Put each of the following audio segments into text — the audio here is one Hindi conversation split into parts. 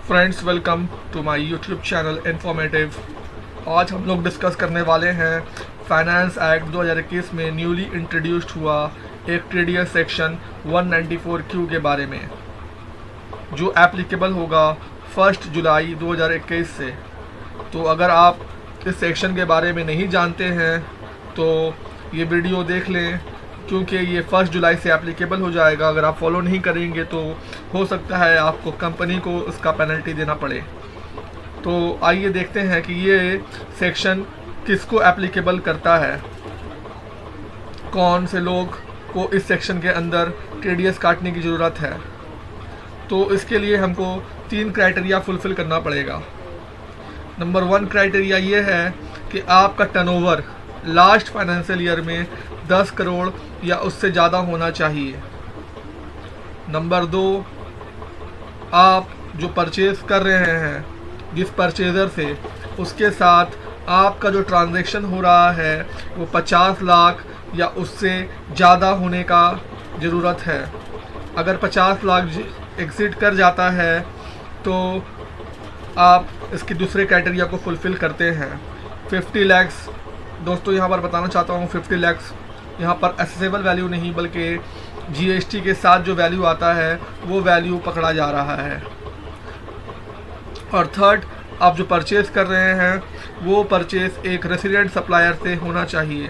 Friends, welcome to my YouTube channel informative. आज हम लोग डिस्कस करने वाले हैं फाइनेंस एक्ट 2021 में न्यूली इंट्रोड्यूस्ड हुआ एक टीडीएस सेक्शन 194Q के बारे में, जो एप्लीकेबल होगा 1 जुलाई 2021 से। तो अगर आप इस सेक्शन के बारे में नहीं जानते हैं तो ये वीडियो देख लें, क्योंकि ये 1 जुलाई से एप्लीकेबल हो जाएगा। अगर आप फॉलो नहीं करेंगे तो हो सकता है आपको कंपनी को इसका पेनल्टी देना पड़े। तो आइए देखते हैं कि ये सेक्शन किसको एप्लीकेबल करता है, कौन से लोग को इस सेक्शन के अंदर टीडीएस काटने की ज़रूरत है। तो इसके लिए हमको 3 क्राइटेरिया फुलफ़िल करना पड़ेगा। नंबर 1 क्राइटेरिया ये है कि आपका टर्नओवर लास्ट फाइनेंशियल ईयर में 10 करोड़ या उससे ज़्यादा होना चाहिए। नंबर 2, आप जो परचेज़ कर रहे हैं जिस परचेज़र से, उसके साथ आपका जो ट्रांजैक्शन हो रहा है वो 50 लाख या उससे ज़्यादा होने का ज़रूरत है। अगर 50 लाख एक्सीड कर जाता है तो आप इसके दूसरे क्राइटेरिया को फुलफ़िल करते हैं। 50 लैक्स, दोस्तों यहाँ पर बताना चाहता हूँ, 50 लैक्स यहाँ पर एसेसेबल वैल्यू नहीं बल्कि जीएसटी के साथ जो वैल्यू आता है वो वैल्यू पकड़ा जा रहा है। और थर्ड, आप जो परचेज़ कर रहे हैं वो परचेज़ एक रेसिडेंट सप्लायर से होना चाहिए।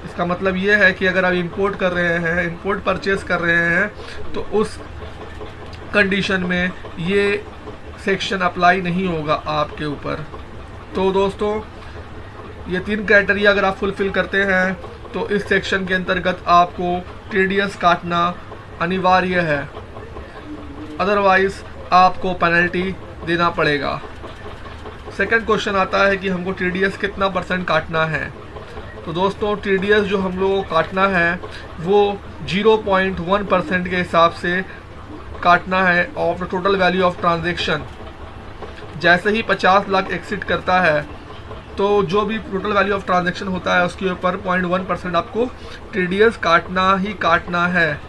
इसका मतलब ये है कि अगर आप इंपोर्ट कर रहे हैं, इंपोर्ट परचेज़ कर रहे हैं, तो उस कंडीशन में ये सेक्शन अप्लाई नहीं होगा आपके ऊपर। तो दोस्तों, ये 3 क्राइटेरिया अगर आप फुलफ़िल करते हैं तो इस सेक्शन के अंतर्गत आपको टीडीएस काटना अनिवार्य है, अदरवाइज़ आपको पेनल्टी देना पड़ेगा। सेकंड क्वेश्चन आता है कि हमको टीडीएस कितना % काटना है। तो दोस्तों, टीडीएस जो हम लोगों को काटना है वो 0.1% के हिसाब से काटना है of the total value of transaction. जैसे ही 50 लाख एक्सीड करता है तो जो भी टोटल वैल्यू ऑफ ट्रांजैक्शन होता है उसके ऊपर 0.1% आपको टीडीएस काटना ही काटना है।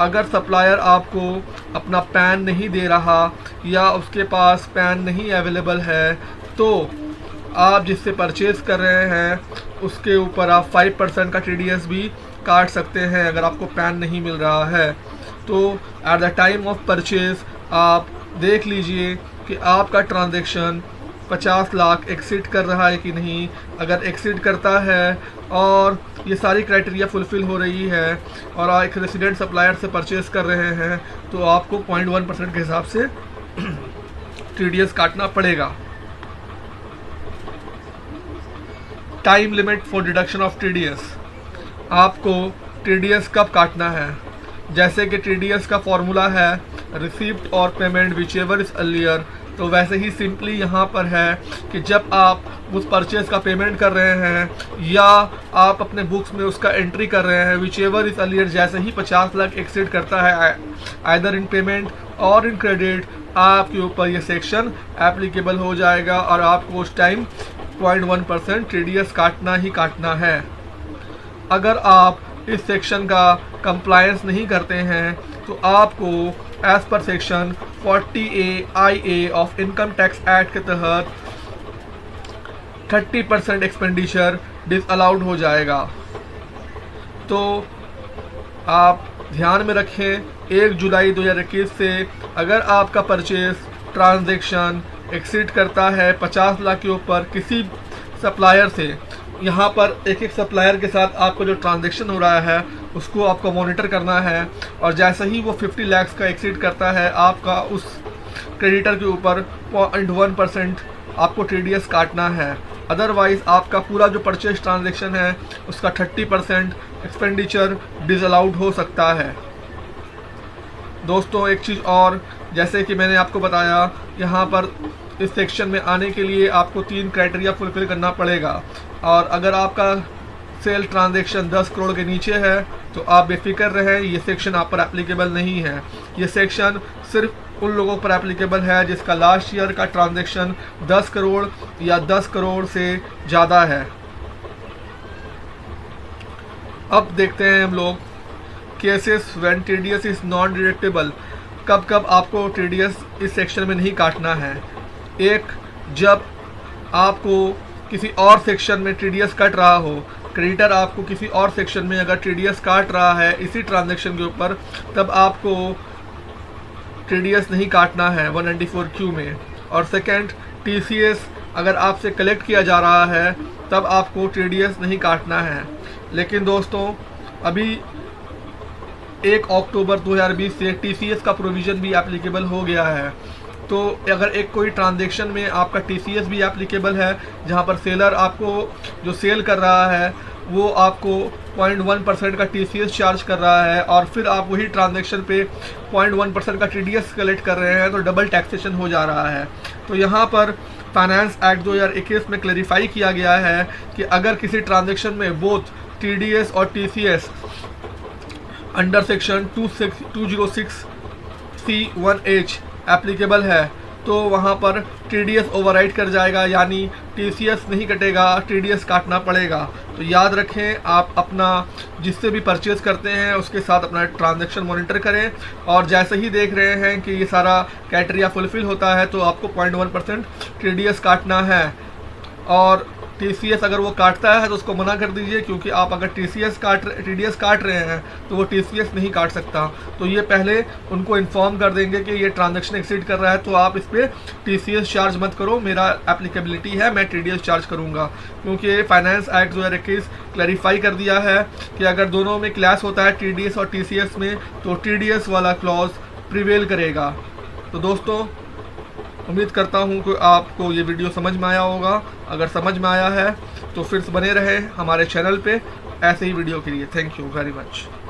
अगर सप्लायर आपको अपना पैन नहीं दे रहा या उसके पास पैन नहीं अवेलेबल है तो आप जिससे परचेज़ कर रहे हैं उसके ऊपर आप 5% का टीडीएस भी काट सकते हैं अगर आपको पैन नहीं मिल रहा है। तो at the time of purchase आप देख लीजिए कि आपका ट्रांजैक्शन 50 लाख एक्सीड कर रहा है कि नहीं। अगर एक्सीड करता है और ये सारी क्राइटेरिया फुलफ़िल हो रही है और आप एक रेसिडेंट सप्लायर से परचेज़ कर रहे हैं तो आपको 0.1% के हिसाब से टीडीएस काटना पड़ेगा। Time limit for deduction of TDS, आपको टीडीएस कब काटना है। जैसे कि टीडीएस का फॉर्मूला है रिसीप्ट और payment which ever is earlier, तो वैसे ही सिंपली यहाँ पर है कि जब आप उस परचेज़ का पेमेंट कर रहे हैं या आप अपने बुक्स में उसका एंट्री कर रहे हैं, विच एवर इज अर्लियर, जैसे ही 50 लाख एक्सीड करता है आइदर इन पेमेंट और इन क्रेडिट, आपके ऊपर ये सेक्शन एप्लीकेबल हो जाएगा और आपको उस टाइम 0.1% टीडीएस काटना ही काटना है। अगर आप इस सेक्शन का कंप्लायंस नहीं करते हैं तो आपको as per section 40A of income tax act के तहत 30% एक्सपेंडिचर डिसअलाउड हो जाएगा। तो आप ध्यान में रखें, 1 जुलाई 2021 से अगर आपका परचेज ट्रांजैक्शन एक्सीड करता है 50 लाख के ऊपर किसी सप्लायर से, यहाँ पर एक सप्लायर के साथ आपका जो ट्रांजैक्शन हो रहा है उसको आपको मॉनिटर करना है। और जैसे ही वो 50 लाख का एक्सीड करता है आपका उस क्रेडिटर के ऊपर 0.1% आपको टीडीएस काटना है। अदरवाइज़ आपका पूरा जो परचेज ट्रांजैक्शन है उसका 30% एक्सपेंडिचर डिसअलाउड हो सकता है। दोस्तों, एक चीज़ और, जैसे कि मैंने आपको बताया, यहाँ पर इस सेक्शन में आने के लिए आपको 3 क्राइटेरिया फुलफ़िल करना पड़ेगा। और अगर आपका सेल ट्रांजैक्शन 10 करोड़ के नीचे है तो आप बेफिक्र रहें, ये सेक्शन आप पर एप्लीकेबल नहीं है। ये सेक्शन सिर्फ उन लोगों पर एप्लीकेबल है जिसका लास्ट ईयर का ट्रांजैक्शन 10 करोड़ या 10 करोड़ से ज़्यादा है। अब देखते हैं हम लोग cases when TDS is non deductible. कब कब आपको TDS इस सेक्शन में नहीं काटना है। एक, जब आपको किसी और सेक्शन में TDS कट रहा हो, क्रेडिटर आपको किसी और सेक्शन में अगर TDS काट रहा है इसी ट्रांजैक्शन के ऊपर, तब आपको TDS नहीं काटना है 194Q में। और सेकंड, TCS अगर आपसे कलेक्ट किया जा रहा है तब आपको TDS नहीं काटना है। लेकिन दोस्तों अभी 1 अक्टूबर 2020 से TCS का प्रोविज़न भी एप्लीकेबल हो गया है। तो अगर एक कोई ट्रांजैक्शन में आपका TCS भी एप्लीकेबल है, जहां पर सेलर आपको जो सेल कर रहा है वो आपको 0.1% का TCS चार्ज कर रहा है और फिर आप वही ट्रांजैक्शन पे 0.1% का TDS कलेक्ट कर रहे हैं, तो डबल टैक्सेशन हो जा रहा है। तो यहाँ पर फाइनेंस एक्ट 2021 में क्लैरिफाई किया गया है कि अगर किसी ट्रांजैक्शन में बोथ TDS और TCS under section 206C1H applicable है तो वहाँ पर TDS ओवरराइड कर जाएगा, यानी TCS नहीं कटेगा, TDS काटना पड़ेगा। तो याद रखें, आप अपना जिससे भी परचेज़ करते हैं उसके साथ अपना ट्रांजैक्शन मॉनिटर करें, और जैसे ही देख रहे हैं कि ये सारा क्राइटेरिया फुलफिल होता है तो आपको 0.1% TDS काटना है। और TCS अगर वो काटता है तो उसको मना कर दीजिए, क्योंकि आप अगर TDS काट रहे हैं तो वो TCS नहीं काट सकता। तो ये पहले उनको इन्फॉर्म कर देंगे कि ये ट्रांजैक्शन एक्सीड कर रहा है तो आप इस पर TCS चार्ज मत करो, मेरा एप्लीकेबिलिटी है, मैं TDS चार्ज करूँगा। क्योंकि फाइनेंस एक्ट 2021 क्लैरिफाई कर दिया है कि अगर दोनों में क्लैश होता है TDS और TCS में, तो TDS वाला क्लॉज प्रिवेल करेगा। तो दोस्तों उम्मीद करता हूँ कि आपको ये वीडियो समझ में आया होगा। अगर समझ में आया है तो फिर बने रहे हमारे चैनल पे ऐसे ही वीडियो के लिए। Thank you very much.